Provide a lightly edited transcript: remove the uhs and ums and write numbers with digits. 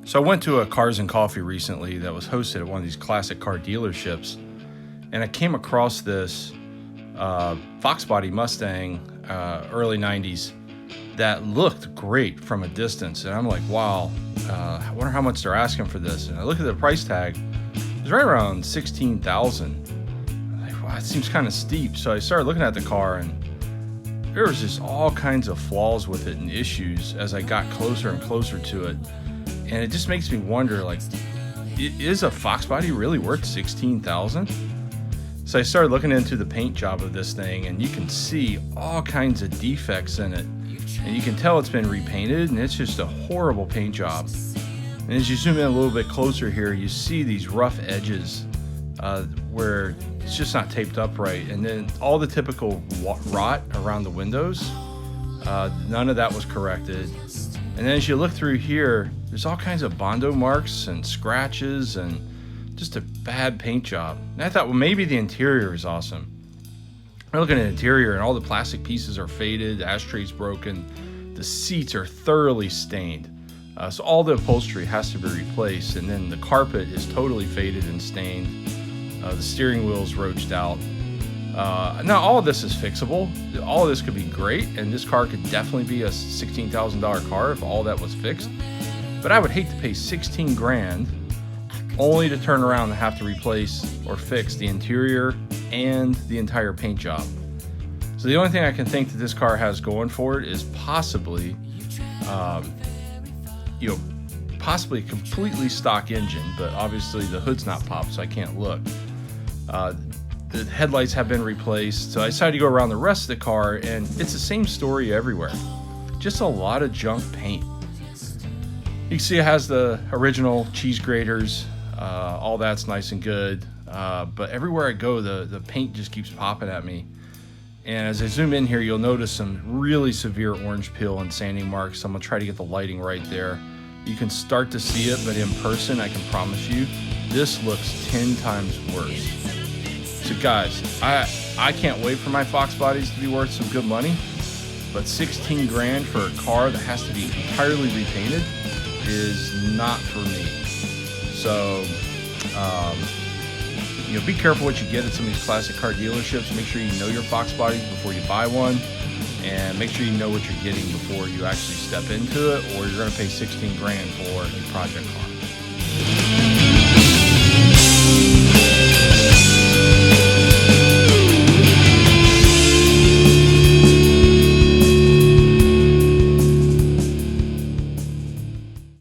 So I went to a Cars and Coffee recently that was hosted at one of these classic car dealerships, and I came across this Foxbody Mustang, early 90s, that looked great from a distance. And I'm like, wow, I wonder how much they're asking for this. And I look at the price tag, it's right around $16,000. I'm like, wow, it seems kind of steep. So I started looking at the car, and there was just all kinds of flaws with it and issues as I got closer and closer to it. And it just makes me wonder, like, is a Foxbody really worth $16,000? So I started looking into the paint job of this thing, and you can see all kinds of defects in it. And you can tell it's been repainted, and it's just a horrible paint job. And as you zoom in a little bit closer here, you see these rough edges where it's just not taped up right. And then all the typical rot around the windows, none of that was corrected. And then as you look through here, there's all kinds of Bondo marks and scratches and just a bad paint job. And I thought, well, maybe the interior is awesome. I'm looking at the interior, and all the plastic pieces are faded, the ashtray's broken, the seats are thoroughly stained. So all the upholstery has to be replaced, and then the carpet is totally faded and stained. The steering wheel's roached out. Now, all of this is fixable. All of this could be great, and this car could definitely be a $16,000 car if all that was fixed. But I would hate to pay 16 grand only to turn around and have to replace or fix the interior and the entire paint job. So the only thing I can think that this car has going for it is possibly, possibly a completely stock engine, but obviously the hood's not popped, so I can't look. The headlights have been replaced, so I decided to go around the rest of the car, and it's the same story everywhere. Just a lot of junk paint. You can see it has the original cheese graters, all that's nice and good, but everywhere I go, the paint just keeps popping at me. And as I zoom in here, you'll notice some really severe orange peel and sanding marks. I'm gonna try to get the lighting right there. You can start to see it, but in person, I can promise you, this looks 10 times worse. So guys, I can't wait for my Foxbodies to be worth some good money, but 16 grand for a car that has to be entirely repainted is not for me. So, be careful what you get at some of these classic car dealerships. Make sure you know your Foxbodies before you buy one, and make sure you know what you're getting before you actually step into it, or you're going to pay 16 grand for a project car.